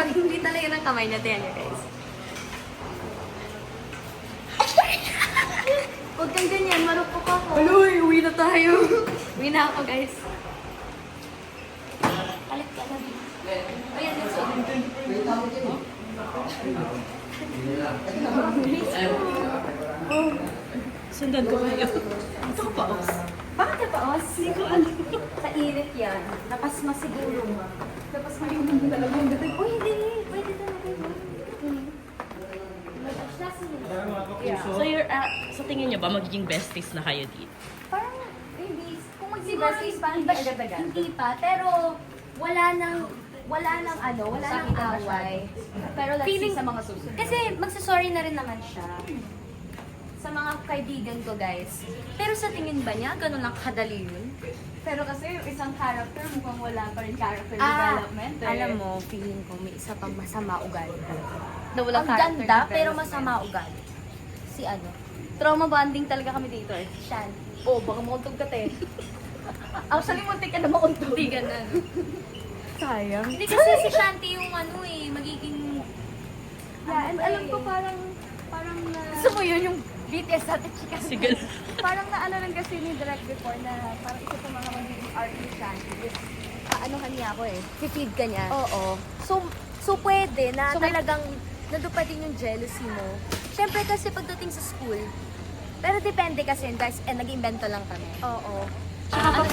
hindi talaga ng kamay niya. Tingnan niyo, guys. Huwag kang ganyan, marupok ako. Aloy, uwi na tayo. Uwi na ako, guys. Kalit ka na dito. Ayan, let's go. Sundan ko kayo. Ito ka pa, Os. Bakit ka pa, Os? Hindi ko alam. Sa init yan. Napasma siguro. Napasma yung mga dalawang gabi. Uy, hindi. Pwede talaga yun. So, sa tingin niyo ba magiging besties na kayo dito? Parang, hindi. Kung Siguro mag-besties, parang hindi agad-agad. Hindi pa, pero wala nang away. Pero let's Feeling- see sa mga susunod. Kasi magsasorry na rin naman siya. Sa mga kaibigan ko, guys. Pero sa tingin ba niya, ganun lang kadali yun? Pero kasi yung isang character, mukhang wala pa rin character Ah, development. alam mo, feeling ko may isa pang masama ugali. Na walang Ang character ganda, pero development. masama ugali. Si ano? Trauma bonding talaga kami dito eh. Shan. Oh, baka mauntog ka te. Actually, muntik ka na mauntog. Hindi ganun. Sayang. Hindi kasi si Shanti yung ano eh, magiging... Yeah, and alam ko parang na... Gusto mo yun yung BTS natin, chika? Sige. Parang naano lang kasi ni Direct before na parang isa sa mga magiging art ni Shanti is aanohan niya ako eh. Feed ka niya. Oo. So pwede na So, may- talagang nandun pa din yung jealousy mo. Siyempre kasi pagdating sa school, pero depende kasi yun guys, nag-invento lang kami. Oo. Tsaka Ano,